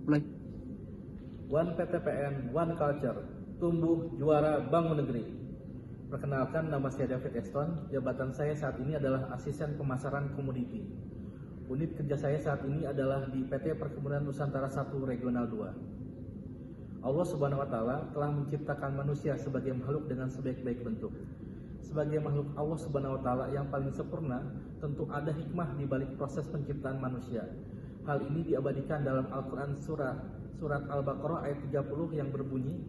Mulai. One PTPN, One Culture, tumbuh, juara, bangun negeri. Perkenalkan, nama saya David Eston. Jabatan saya saat ini adalah Asisten Pemasaran Komoditi. Unit kerja saya saat ini adalah di PT Perkebunan Nusantara 1 Regional 2. Allah Subhanahu wa Ta'ala telah menciptakan manusia sebagai makhluk dengan sebaik-baik bentuk. Sebagai makhluk Allah Subhanahu wa Ta'ala yang paling sempurna, tentu ada hikmah di balik proses penciptaan manusia. Hal ini diabadikan dalam Al-Quran surat Al-Baqarah ayat 30 yang berbunyi,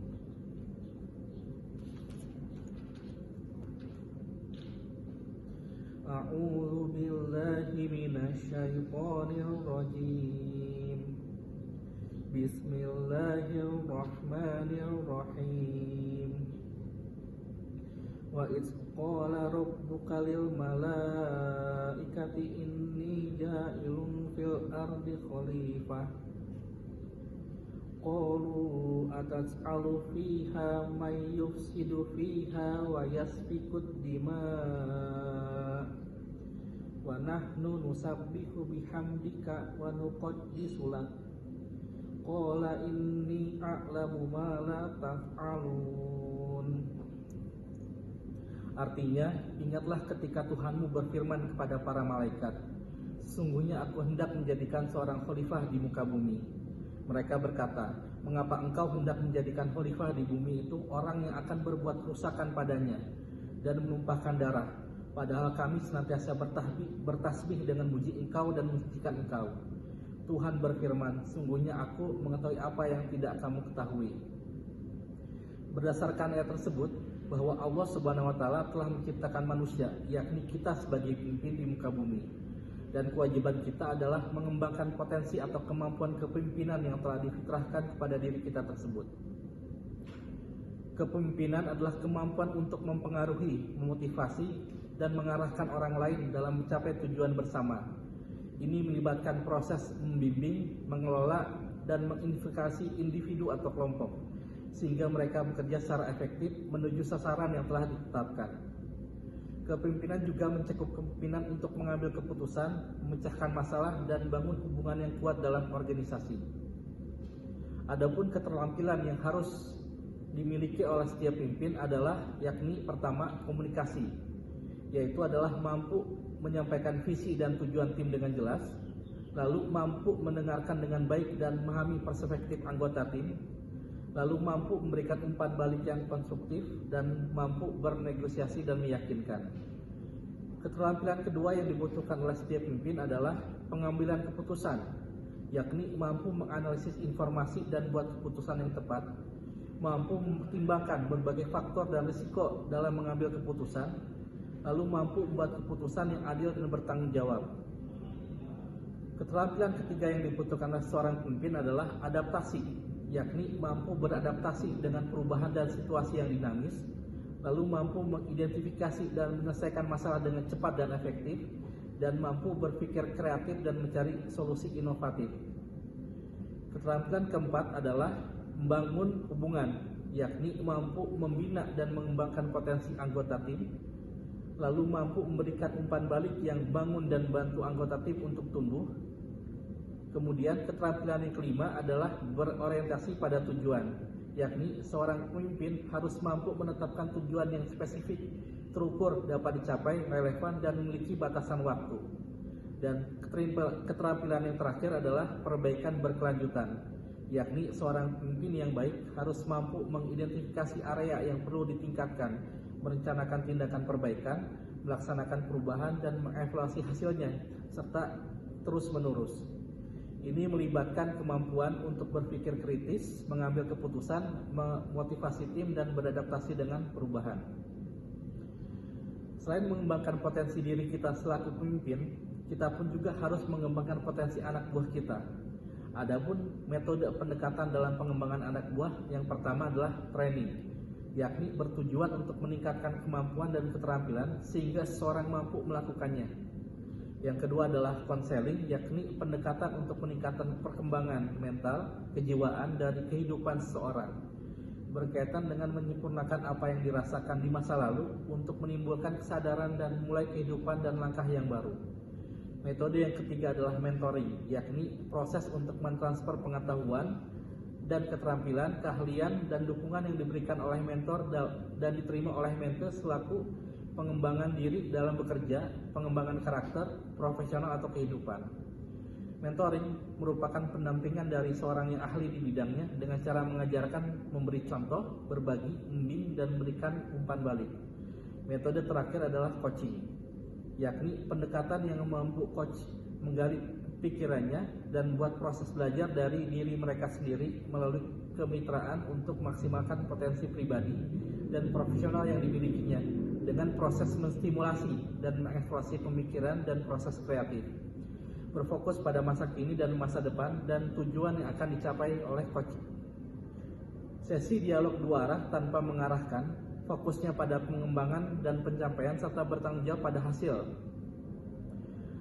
A'udzu billahi minasyaitonir rajim. Bismillahirrahmanirrahim. Wa idz qala rabbuka lil malaikati inni ja'ilun fil ardi khalifah. Qalu atas'alu fiha may yufsidu fiha wa yasfikud dima' wa nahnu nusabbihu bihamdika wa nuqaddisu lak. Qala inni a'lamu ma la taf'alun. Artinya, ingatlah ketika Tuhanmu berfirman kepada para malaikat, sesungguhnya aku hendak menjadikan seorang khalifah di muka bumi. Mereka berkata, mengapa engkau hendak menjadikan khalifah di bumi itu orang yang akan berbuat kerusakan padanya dan menumpahkan darah, padahal kami senantiasa bertasbih dengan muji engkau dan mensucikan engkau. Tuhan berfirman, sungguhnya aku mengetahui apa yang tidak kamu ketahui. Berdasarkan ayat tersebut, bahwa Allah Subhanahu wa Ta'ala telah menciptakan manusia, yakni kita sebagai pemimpin di muka bumi. Dan kewajiban kita adalah mengembangkan potensi atau kemampuan kepemimpinan yang telah difitrahkan kepada diri kita tersebut. Kepemimpinan adalah kemampuan untuk mempengaruhi, memotivasi, dan mengarahkan orang lain dalam mencapai tujuan bersama. Ini melibatkan proses membimbing, mengelola, dan mengidentifikasi individu atau kelompok, sehingga mereka bekerja secara efektif menuju sasaran yang telah ditetapkan. Kepemimpinan juga mencakup kepemimpinan untuk mengambil keputusan, memecahkan masalah, dan bangun hubungan yang kuat dalam organisasi. Adapun keterampilan yang harus dimiliki oleh setiap pemimpin adalah, yakni pertama, komunikasi, yaitu adalah mampu menyampaikan visi dan tujuan tim dengan jelas, lalu mampu mendengarkan dengan baik dan memahami perspektif anggota tim, lalu mampu memberikan umpan balik yang konstruktif, dan mampu bernegosiasi dan meyakinkan. Keterampilan kedua yang dibutuhkan oleh setiap pemimpin adalah pengambilan keputusan, yakni mampu menganalisis informasi dan buat keputusan yang tepat, mampu mempertimbangkan berbagai faktor dan risiko dalam mengambil keputusan, lalu mampu membuat keputusan yang adil dan bertanggung jawab. Keterampilan ketiga yang dibutuhkan oleh seorang pemimpin adalah adaptasi, yakni mampu beradaptasi dengan perubahan dan situasi yang dinamis, lalu mampu mengidentifikasi dan menyelesaikan masalah dengan cepat dan efektif, dan mampu berpikir kreatif dan mencari solusi inovatif. Keterampilan keempat adalah membangun hubungan, yakni mampu membina dan mengembangkan potensi anggota tim, lalu mampu memberikan umpan balik yang bangun dan bantu anggota tim untuk tumbuh. Kemudian keterampilan yang kelima adalah berorientasi pada tujuan, yakni seorang pemimpin harus mampu menetapkan tujuan yang spesifik, terukur, dapat dicapai, relevan, dan memiliki batasan waktu. Dan keterampilan yang terakhir adalah perbaikan berkelanjutan, yakni seorang pemimpin yang baik harus mampu mengidentifikasi area yang perlu ditingkatkan, merencanakan tindakan perbaikan, melaksanakan perubahan, dan mengevaluasi hasilnya, serta terus-menerus. Ini melibatkan kemampuan untuk berpikir kritis, mengambil keputusan, memotivasi tim, dan beradaptasi dengan perubahan. Selain mengembangkan potensi diri kita selaku pemimpin, kita pun juga harus mengembangkan potensi anak buah kita. Adapun metode pendekatan dalam pengembangan anak buah, yang pertama adalah training, yakni bertujuan untuk meningkatkan kemampuan dan keterampilan sehingga seseorang mampu melakukannya. Yang kedua adalah konseling, yakni pendekatan untuk meningkatkan perkembangan mental, kejiwaan dari kehidupan seseorang, berkaitan dengan menyempurnakan apa yang dirasakan di masa lalu untuk menimbulkan kesadaran dan mulai kehidupan dan langkah yang baru. Metode yang ketiga adalah mentoring, yakni proses untuk mentransfer pengetahuan dan keterampilan, keahlian, dan dukungan yang diberikan oleh mentor dan diterima oleh mentor selaku pengembangan diri dalam bekerja, pengembangan karakter, profesional atau kehidupan. Mentoring merupakan pendampingan dari seorang yang ahli di bidangnya dengan cara mengajarkan, memberi contoh, berbagi, membimbing, dan memberikan umpan balik. Metode terakhir adalah coaching, yakni pendekatan yang mampu coach menggali pikirannya dan buat proses belajar dari diri mereka sendiri melalui kemitraan untuk maksimalkan potensi pribadi dan profesional yang dimilikinya dengan proses menstimulasi dan mengeksplorasi pemikiran dan proses kreatif. Berfokus pada masa kini dan masa depan dan tujuan yang akan dicapai oleh coach. Sesi dialog dua arah tanpa mengarahkan, fokusnya pada pengembangan dan pencapaian serta bertanggung jawab pada hasil.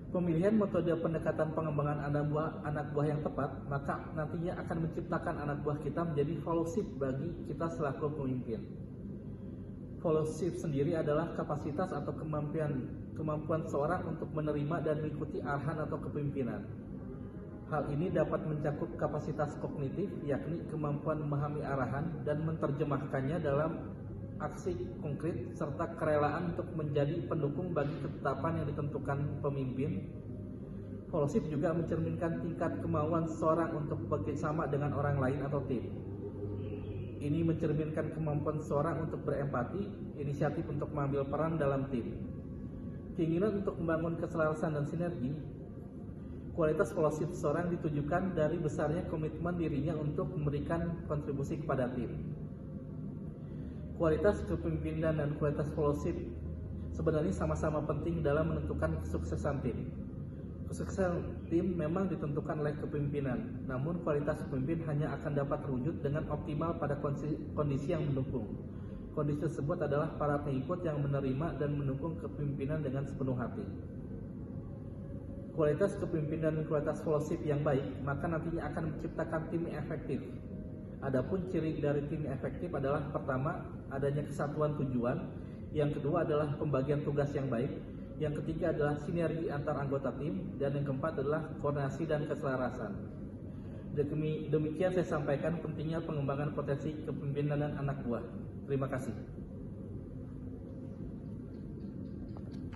Pemilihan metode pendekatan pengembangan anak buah yang tepat, maka nantinya akan menciptakan anak buah kita menjadi followship bagi kita selaku pemimpin. Followship sendiri adalah kapasitas atau kemampuan seorang untuk menerima dan mengikuti arahan atau kepemimpinan. Hal ini dapat mencakup kapasitas kognitif, yakni kemampuan memahami arahan dan menerjemahkannya dalam aksi konkret, serta kerelaan untuk menjadi pendukung bagi ketetapan yang ditentukan pemimpin. Followship juga mencerminkan tingkat kemauan seseorang untuk bekerjasama dengan orang lain atau tim. Ini mencerminkan kemampuan seseorang untuk berempati, inisiatif untuk mengambil peran dalam tim. Keinginan untuk membangun keselarasan dan sinergi. Kualitas followship seseorang ditujukan dari besarnya komitmen dirinya untuk memberikan kontribusi kepada tim. Kualitas kepemimpinan dan kualitas followship sebenarnya sama-sama penting dalam menentukan kesuksesan tim. Kesuksesan tim memang ditentukan oleh kepemimpinan, namun kualitas pemimpin hanya akan dapat terwujud dengan optimal pada kondisi yang mendukung. Kondisi tersebut adalah para pengikut yang menerima dan mendukung kepemimpinan dengan sepenuh hati. Kualitas kepemimpinan dan kualitas followship yang baik, maka nantinya akan menciptakan tim yang efektif. Adapun ciri dari tim yang efektif adalah pertama, adanya kesatuan tujuan, yang kedua adalah pembagian tugas yang baik, yang ketiga adalah sinergi antar anggota tim, dan yang keempat adalah koordinasi dan keselarasan. Demikian saya sampaikan pentingnya pengembangan potensi kepemimpinan anak buah. Terima kasih.